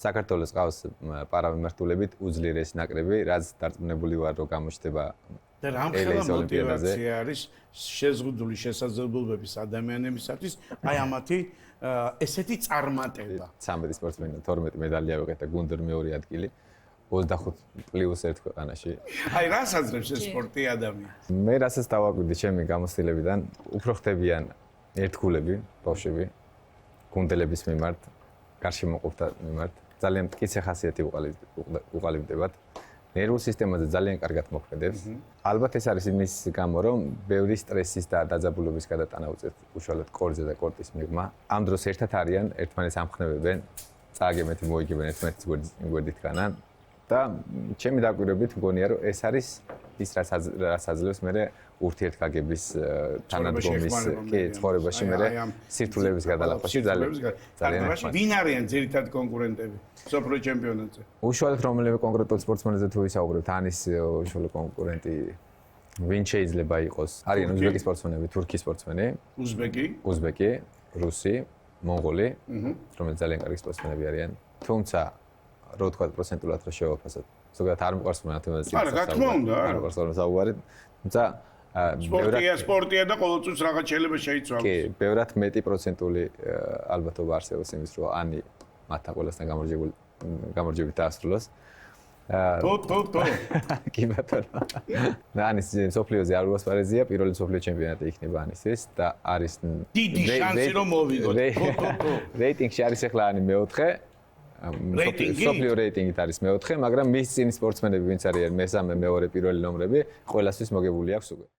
საქართველოს ყავს პარამიმართულებით უძლიერესი ნაკრები, რაც დარწმუნებული ვარ, რომ გამოჩნდება და რამხელა მოტივაცია არის შეზღუდული შესაძლებლობების ადამიანებისათვის აი ამათი ესეთი წარმატება. 13 სპორტსმენი 12 მედალი ავიღეთ და გუნდურ მეორე ადგილი 25+1 ქვეყანაში. აი რას აძლევს ეს სპორტი ადამიანს? მე რასაც დავაკვირდი ჩემი გამოცდილებიდან, უფრო ხდებიან ერთგულები, ბავშვები, გუნდელების მიმართ, გარშემოყოფთა მიმართ. ძალიან მტკიცე ხასიათი უყალიბდებათ. ნერვულ სისტემაზე ძალიან კარგად მოქმედებს. ალბათ ეს არის იმის გამო, რომ ბევრი სტრესის და დაძაბულობის გადატანა უწევთ უშუალოდ კორზე და კორტის მიღმა. ამ დროს ერთად არიან, ერთმანეთს ამხნევებენ, წააგებენ, მოიგებენ ერთმანეთის გვერდით განან და ჩემი დაკვირვებით მგონია, რომ ეს არის ის რაც აძლევს მე ურთიერთგაგების თანადგომის ცხოვრებაში მე სირთულეების გადალახვაში ძალიან ვინ არიან ძირითადი კონკურენტები სოფლიო ჩემპიონატზე? უშუალოდ რომელიმე კონკრეტულ სპორტსმენზე თუ ვისაუბრებთ, ანის უშუალო კონკურენტი ვინ შეიძლება იყოს? არიან უზბეკი სპორტსმენები, თურქი სპორტსმენი, უზბეკი, რუსი, მონღოლი, რომელიც ძალიან კარგი სპორტსმენები არიან. თუმცა რო ვთქვათ პროცენტულად რომ შევაფასოთ, ზოგადად არ მიყვარს მათემატიკის არა, რა თქმა უნდა, არ მიყვარს საუბარი, თუმცა სპორტია და ყოველწუთს რაღაც შეიძლება შეიცვალოს. კი, ბევრად მეტი პროცენტული ალბათობა არსებობს იმის, რომ ანი მათთან ყველასთან გამარჯვებით დაასრულოს. თო. კი ბატონო. ანის სოფლიოზე არ უასპარეზია, პირველი სოფლიო ჩემპიონატი იქნება ანისის და არის დიდი შანსი რომ მოვიგოთ. თო. რეიტინგში არის ახლა ანი მეოთხე. სოფლიო რეიტინგით არის მეოთხე, მაგრამ მის წინ სპორტსმენები ვინც არიან მესამე, მეორე, პირველი ნომრები, ყველასთვის მოგებული აქვს უკვე.